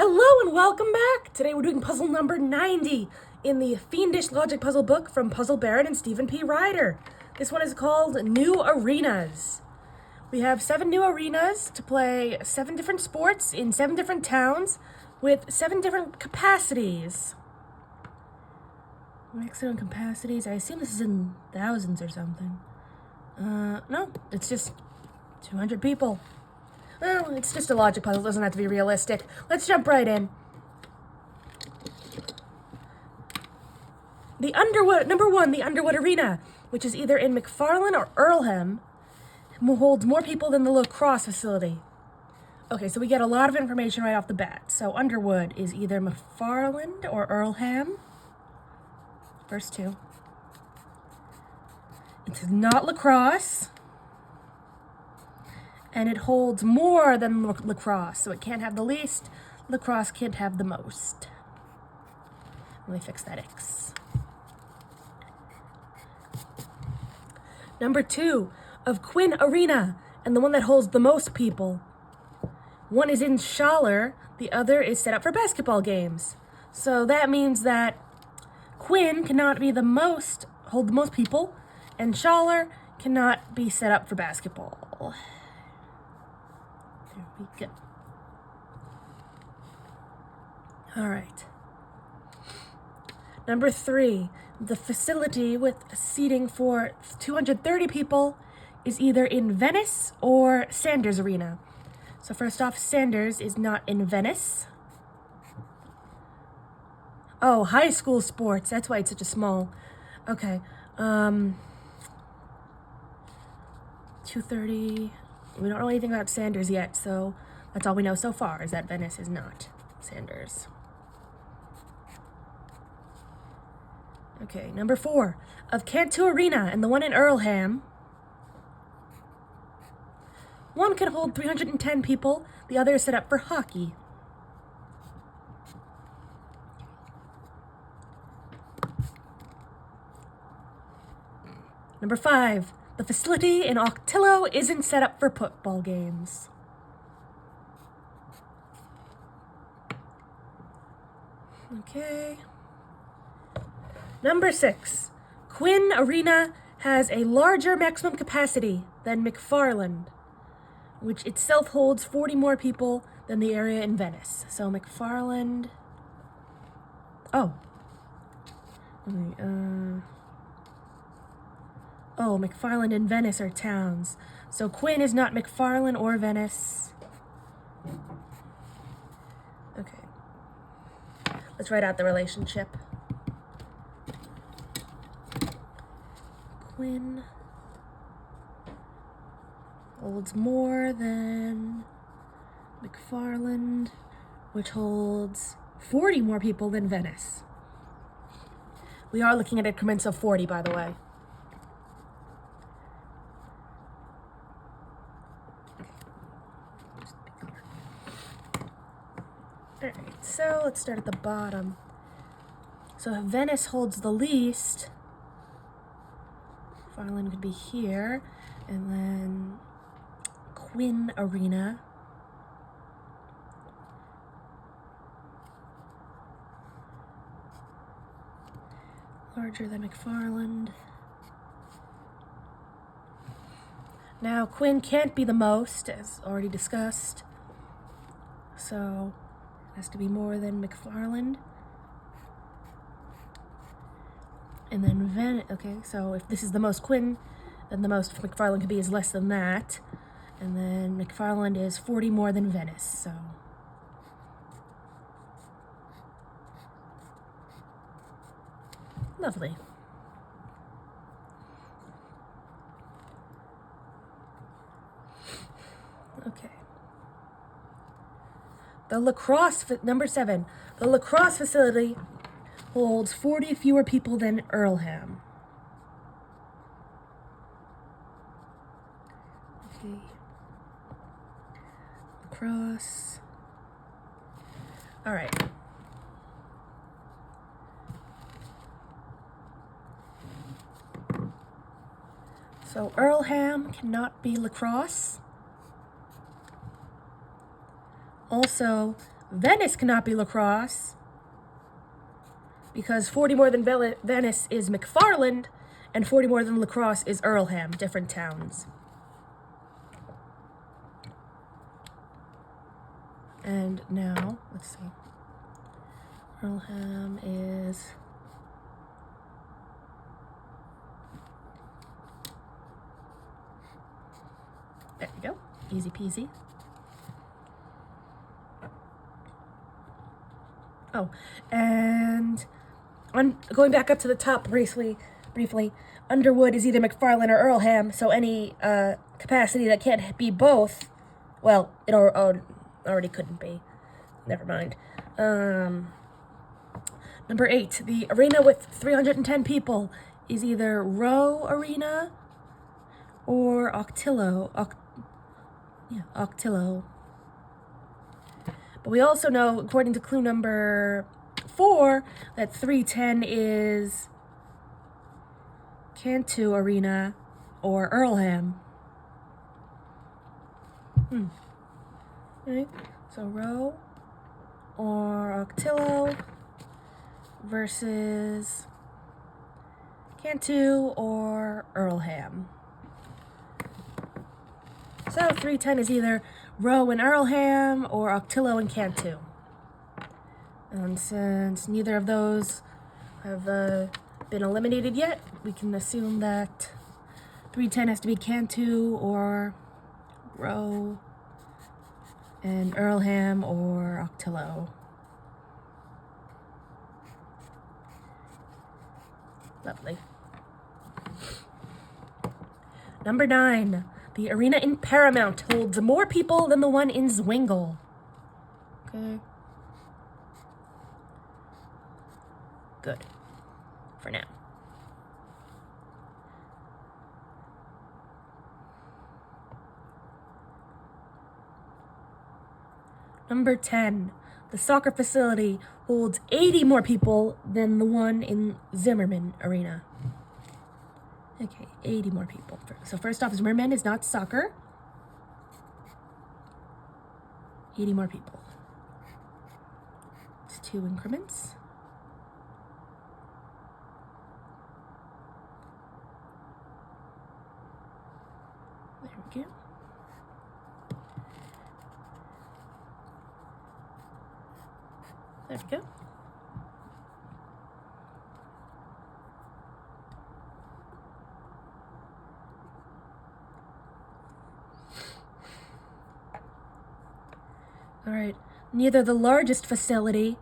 Hello and welcome back! Today we're doing puzzle number 90 in the Fiendish Logic Puzzle book from Puzzle Baron and Stephen P. Ryder. This one is called New Arenas. We have 7 new arenas to play 7 different sports in 7 different towns with 7 different capacities. Maximum capacities, I assume this is in thousands or something. No, it's just 200 people. Well, it's just a logic puzzle. It doesn't have to be realistic. Let's jump right in. Number 1, the Underwood Arena, which is either in McFarland or Earlham, holds more people than the lacrosse facility. Okay, so we get a lot of information right off the bat. So Underwood is either McFarland or Earlham. First 2. It's not lacrosse. And it holds more than lacrosse, so it can't have the least. Lacrosse can't have the most. Let me fix that X. Number 2 of Quinn Arena, and the one that holds the most people. One is in Schaller, the other is set up for basketball games. So that means that Quinn cannot be hold the most people, and Schaller cannot be set up for basketball. There we go. All right. Number 3, the facility with seating for 230 people is either in Venice or Sanders Arena. So first off, Sanders is not in Venice. Oh, high school sports. That's why it's such a small. Okay. 230. We don't know anything about Sanders yet, so that's all we know so far, is that Venice is not Sanders. Okay, number 4, of Cantu Arena and the one in Earlham. One can hold 310 people, the other is set up for hockey. Number 5, the facility in Octillo isn't set up for football games. Okay. Number 6, Quinn Arena has a larger maximum capacity than McFarland, which itself holds 40 more people than the area in Venice. So McFarland. Oh, McFarland and Venice are towns. So Quinn is not McFarland or Venice. Okay. Let's write out the relationship. Quinn holds more than McFarland, which holds 40 more people than Venice. We are looking at increments of 40, by the way. Alright, so let's start at the bottom. So if Venice holds the least, Farland could be here, and then Quinn Arena. Larger than McFarland. Now Quinn can't be the most, as already discussed. So it has to be more than McFarland. And then okay, so if this is the most Quinn, then the most McFarland could be is less than that. And then McFarland is 40 more than Venice, so. Lovely. Okay. Number 7, the lacrosse facility holds 40 fewer people than Earlham. Okay. Lacrosse. All right. So Earlham cannot be lacrosse. Also, Venice cannot be lacrosse because 40 more than Venice is McFarland, and 40 more than lacrosse is Earlham, different towns. And now, let's see. Earlham is... There we go. Easy peasy. Oh, and going back up to the top briefly, Underwood is either McFarland or Earlham, so any capacity that can't be both, well, it already couldn't be. Never mind. Number 8, the arena with 310 people is either Row Arena or Octillo. Octillo. But we also know, according to clue number 4, that 310 is Cantu Arena or Earlham. Right? So Row or Octillo versus Cantu or Earlham. So 310 is either Row and Earlham or Octillo and Cantu. And since neither of those have been eliminated yet, we can assume that 310 has to be Cantu or Row and Earlham or Octillo. Lovely. Number 9. The arena in Paramount holds more people than the one in Zwingle. Okay. Good. For now. Number 10. The soccer facility holds 80 more people than the one in Zimmerman Arena. Okay, 80 more people. So first off, Zimmerman is not soccer. 80 more people. It's 2 increments. There we go. There we go. All right. Neither the largest facility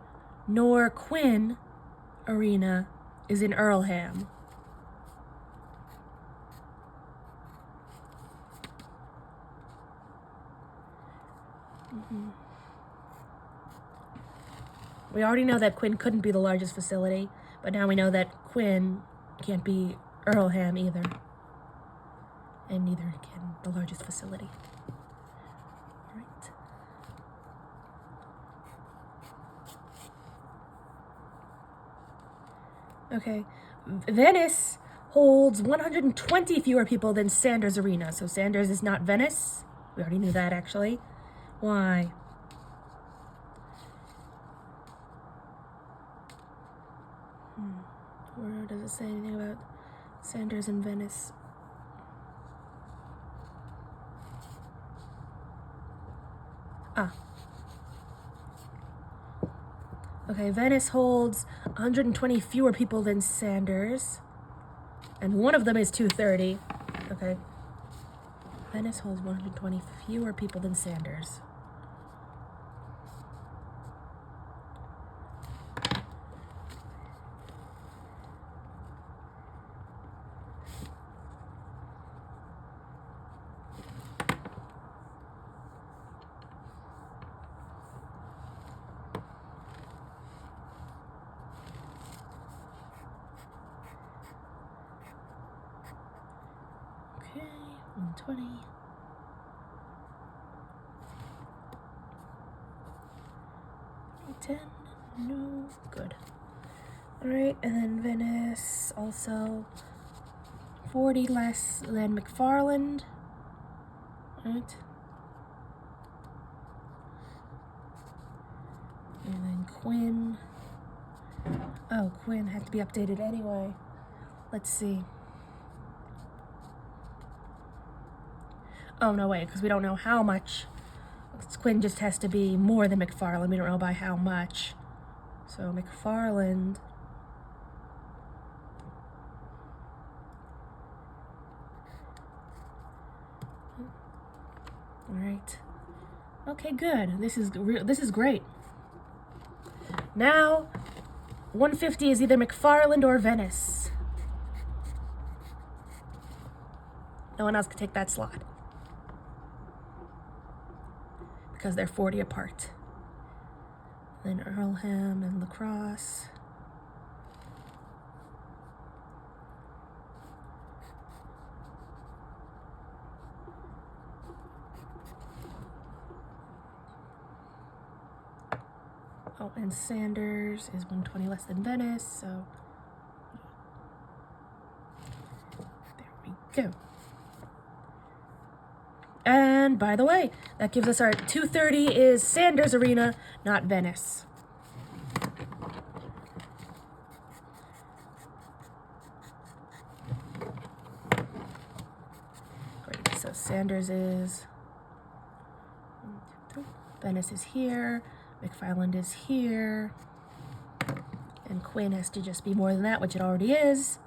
nor Quinn Arena is in Earlham. We already know that Quinn couldn't be the largest facility, but now we know that Quinn can't be Earlham either. And neither can the largest facility. All right. Okay. Venice holds 120 fewer people than Sanders Arena. So Sanders is not Venice. We already knew that, actually. Why? Where does it say anything about Sanders and Venice? Okay, Venice holds 120 fewer people than Sanders. And one of them is 230. Okay. Venice holds 120 fewer people than Sanders. Okay, 120. $10. No. Good. Alright, and then Venice also 40 less than McFarland. Right. Quinn. Oh, Quinn had to be updated anyway. Let's see. Oh, no, wait, because we don't know how much. Quinn just has to be more than McFarland. We don't know by how much. So McFarland. All right. Okay, good. This is great. Now, 150 is either McFarland or Venice. No one else can take that slot because they're 40 apart. Then Earlham and Lacrosse. Oh, and Sanders is 120 less than Venice, so there we go. And by the way, that gives us our 230 is Sanders Arena, not Venice. Great, so Sanders is, Venice is here, McFarland is here, and Quinn has to just be more than that, which it already is.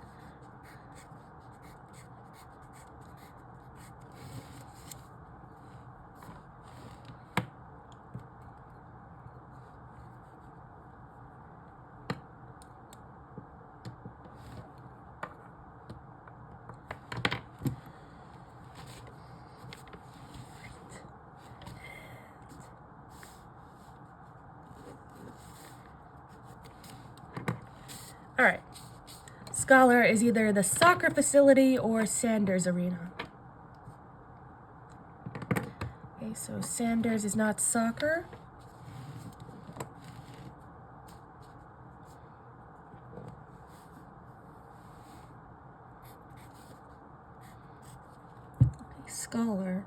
All right, Scholar is either the soccer facility or Sanders Arena. Okay, so Sanders is not soccer. Okay, Scholar.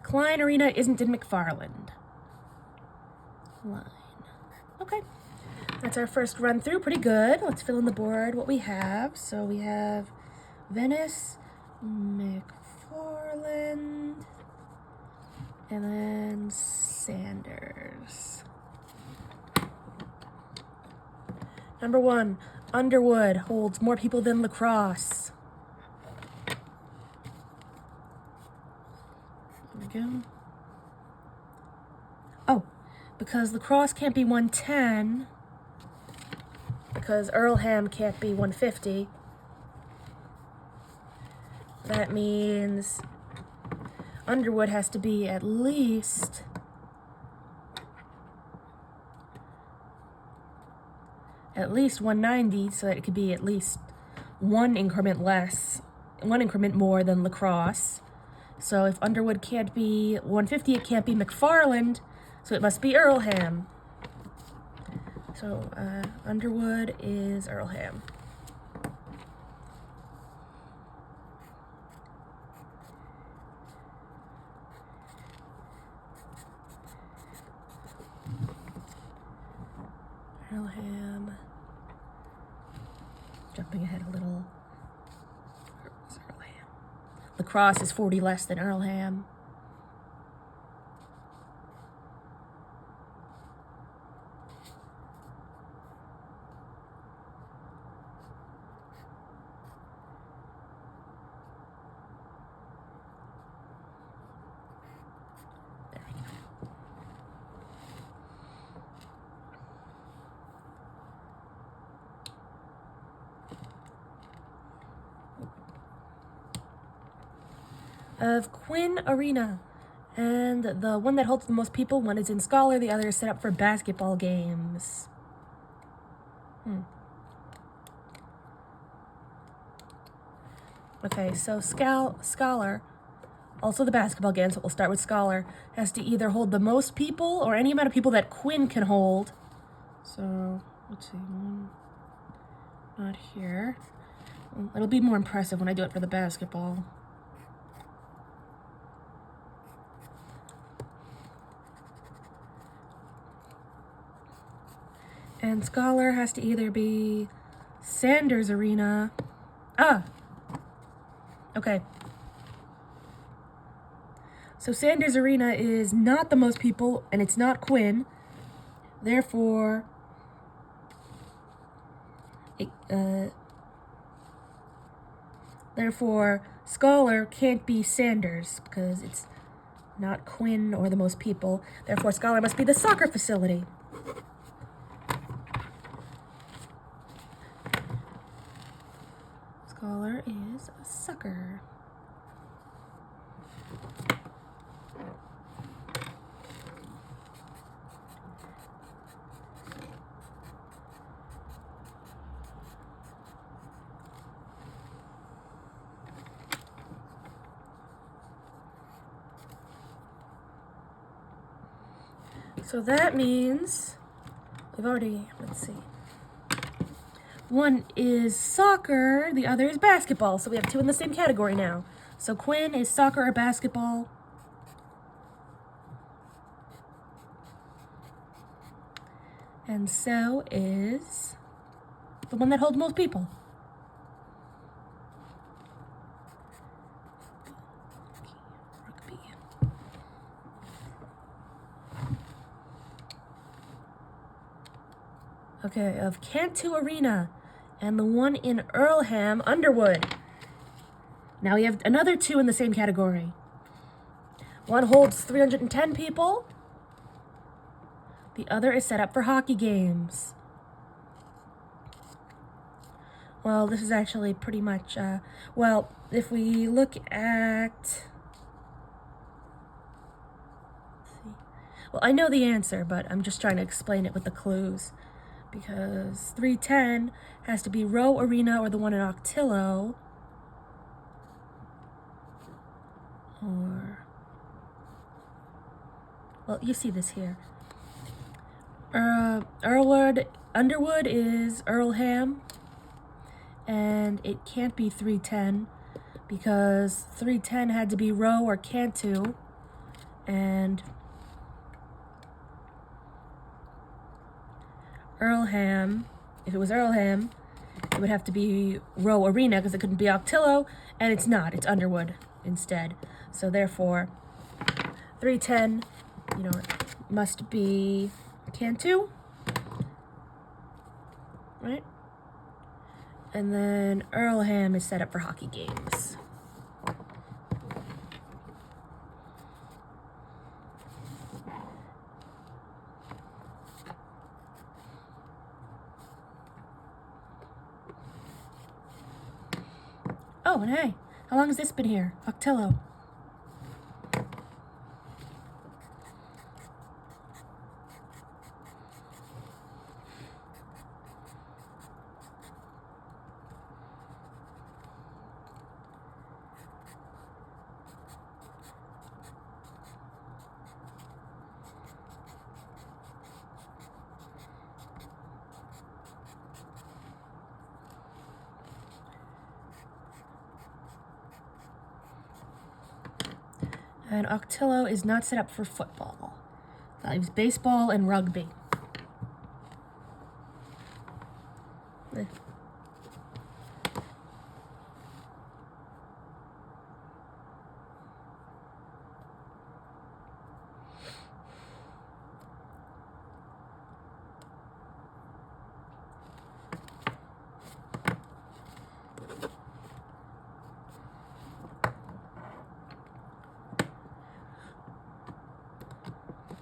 Klein Arena isn't in McFarland. Line. Okay, that's our first run through. Pretty good. Let's fill in the board what we have. So we have Venice, McFarland, and then Sanders. Number 1, Underwood holds more people than Lacrosse. Go. Oh, because Lacrosse can't be 110, because Earlham can't be 150, that means Underwood has to be at least 190, so that it could be at least one increment more than Lacrosse. So if Underwood can't be 150, it can't be McFarland, so it must be Earlham. So Underwood is Earlham. Earlham. Jumping ahead a little. Lacrosse is 40 less than Earlham. There we go. Of Quinn Arena, and the one that holds the most people, one is in Scholar, the other is set up for basketball games. Okay, so Scholar, also the basketball games, so we'll start with Scholar, has to either hold the most people or any amount of people that Quinn can hold. So let's see, 1, Not here. It'll be more impressive when I do it for the basketball. And Scholar has to either be Sanders Arena. Okay. So Sanders Arena is not the most people, and it's not Quinn. Therefore, Scholar can't be Sanders because it's not Quinn or the most people. Therefore, Scholar must be the soccer facility. Scholar is a sucker. So that means we've already, let's see. One is soccer, the other is basketball. So we have two in the same category now. So Quinn is soccer or basketball. And so is the one that holds most people. Rugby. Okay, of Cantu Arena and the one in Earlham, Underwood. Now we have another two in the same category. One holds 310 people. The other is set up for hockey games. Well, this is actually pretty much, well, if we look at, well, I know the answer, but I'm just trying to explain it with the clues. Because 310 has to be Row Arena or the one in Octillo. Or, well, you see this here. Underwood is Earlham. And it can't be 310 because 310 had to be Row or Cantu. And Earlham, if it was Earlham, it would have to be Row Arena because it couldn't be Octillo, and it's not. It's Underwood instead. So therefore, 310, must be Cantu, right? And then Earlham is set up for hockey games. Oh, and hey, how long has this been here? Octillo. And Octillo is not set up for football. That leaves baseball and rugby.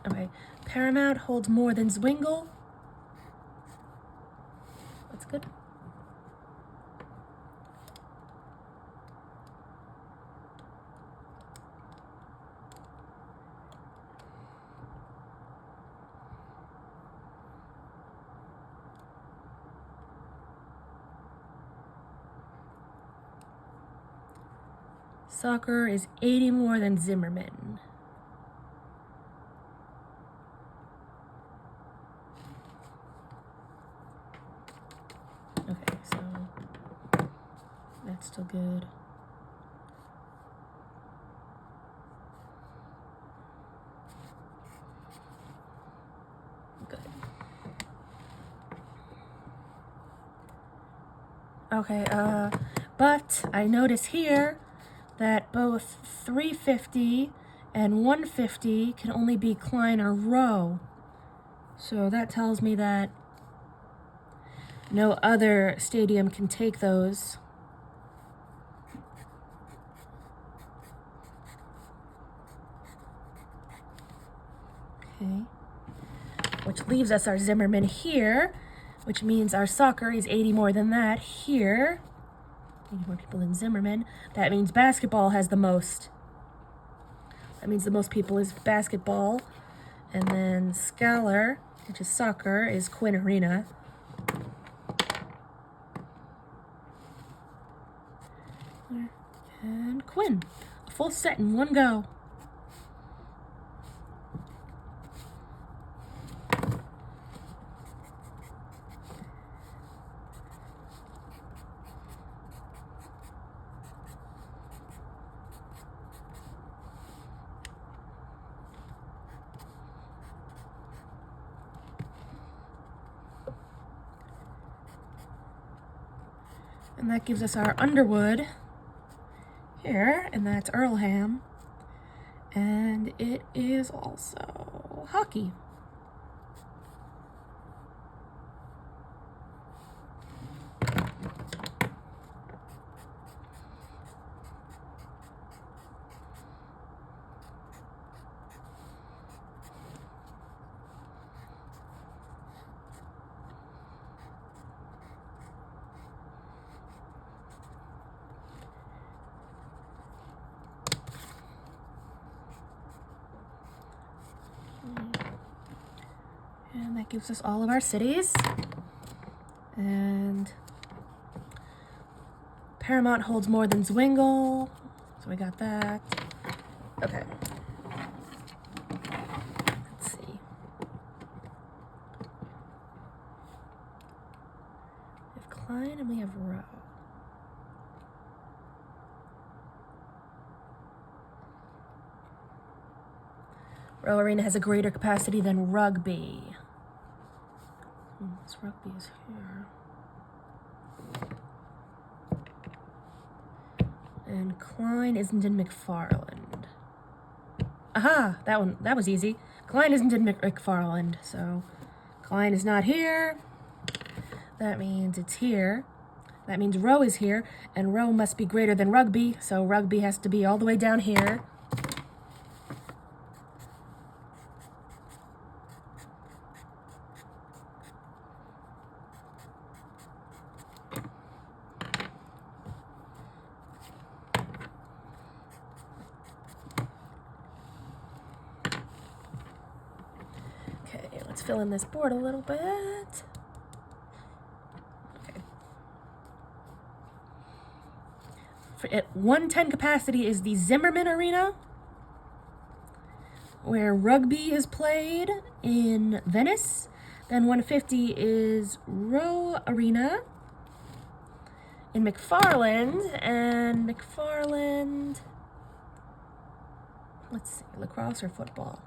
Okay, Paramount holds more than Zwingle. That's good. Soccer is 80 more than Zimmerman. Okay, so That's still good. Good. Okay, but I notice here that both 350 and 150 can only be Klein or Rowe. So that tells me that no other stadium can take those. Okay. Which leaves us our Zimmerman here, which means our soccer is 80 more than that here. 80 more people than Zimmerman. That means basketball has the most. That means the most people is basketball. And then Scalar, which is soccer, is Quinn Arena. And Quinn. A full set in one go. And that gives us our Underwood here, and that's Earlham. And it is also hockey. And that gives us all of our cities. And Paramount holds more than Zwingle, so we got that. Okay. Let's see. We have Klein and we have Rowe. Rowe Arena has a greater capacity than Rugby. This Rugby is here. And Klein isn't in McFarland. Aha! That was easy. Klein isn't in McFarland, so Klein is not here. That means it's here. That means Rowe is here, and Rowe must be greater than Rugby, so Rugby has to be all the way down here. Let's fill in this board a little bit. Okay. At 110 capacity is the Zimmerman Arena, where Rugby is played in Venice. Then 150 is Rowe Arena in McFarland, and McFarland, let's see, lacrosse or football?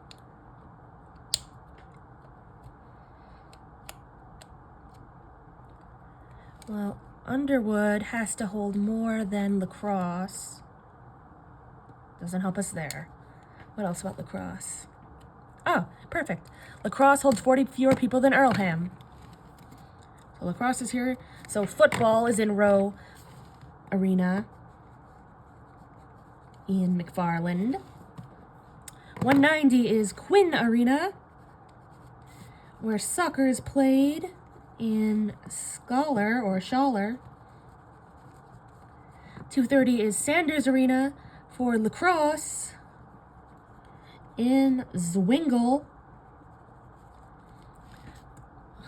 Well, Underwood has to hold more than lacrosse. Doesn't help us there. What else about lacrosse? Oh, perfect. Lacrosse holds 40 fewer people than Earlham. So lacrosse is here. So football is in Rowe Arena in McFarland. 190 is Quinn Arena, where soccer is played in Scalar or Schaller. 230 is Sanders Arena for lacrosse in Zwingle.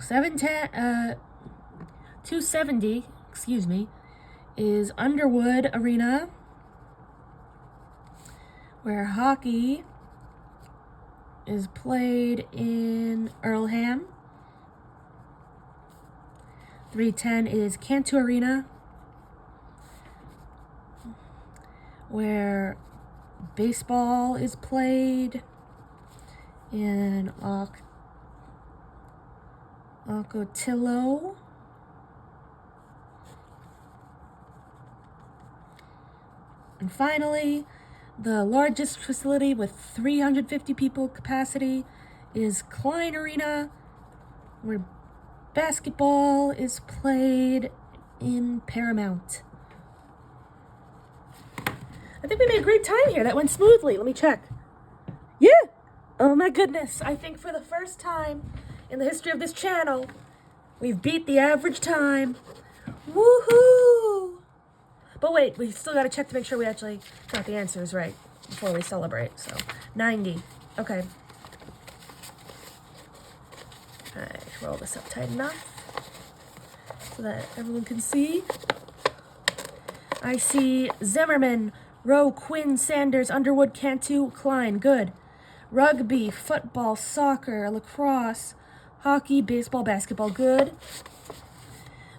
270, is Underwood Arena, where hockey is played in Earlham. 310 is Cantu Arena, where baseball is played in Ocotillo. And finally, the largest facility with 350 people capacity is Klein Arena, where basketball is played in Paramount. I think we made a great time here. That went smoothly. Let me check. Yeah! Oh my goodness. I think for the first time in the history of this channel, we've beat the average time. Woohoo! But wait, we still gotta check to make sure we actually got the answers right before we celebrate. So, 90. Okay. Alright, roll this up tight enough so that everyone can see. I see Zimmerman, Rowe, Quinn, Sanders, Underwood, Cantu, Klein. Good. Rugby, football, soccer, lacrosse, hockey, baseball, basketball. Good.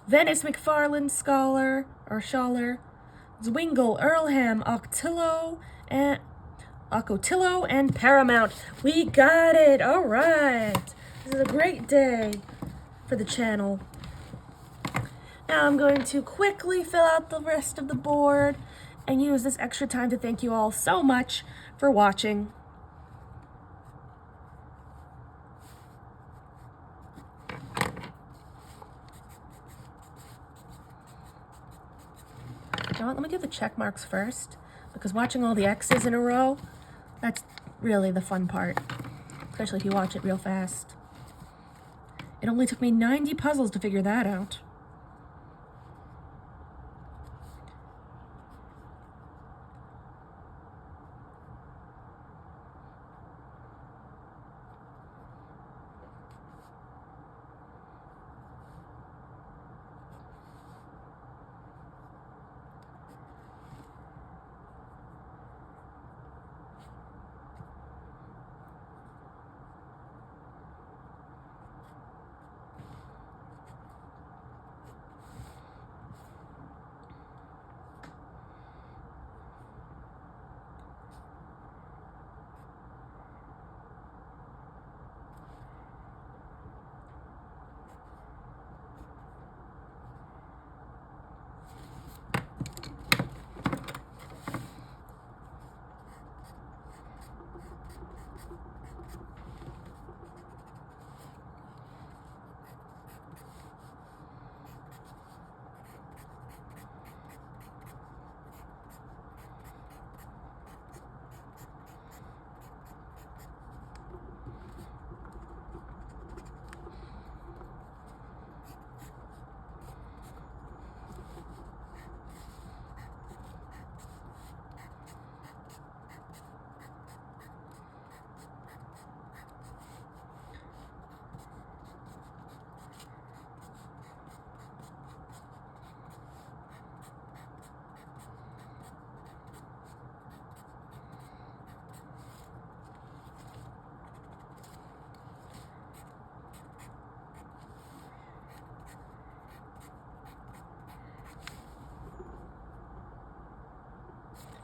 Venice, McFarland, Schaller, Zwingle, Earlham, Ocotillo, and Paramount. We got it. All right. This is a great day for the channel. Now I'm going to quickly fill out the rest of the board and use this extra time to thank you all so much for watching. You know what, let me do the check marks first, because watching all the X's in a row, that's really the fun part, especially if you watch it real fast. It only took me 90 puzzles to figure that out.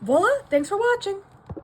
Voila! Thanks for watching!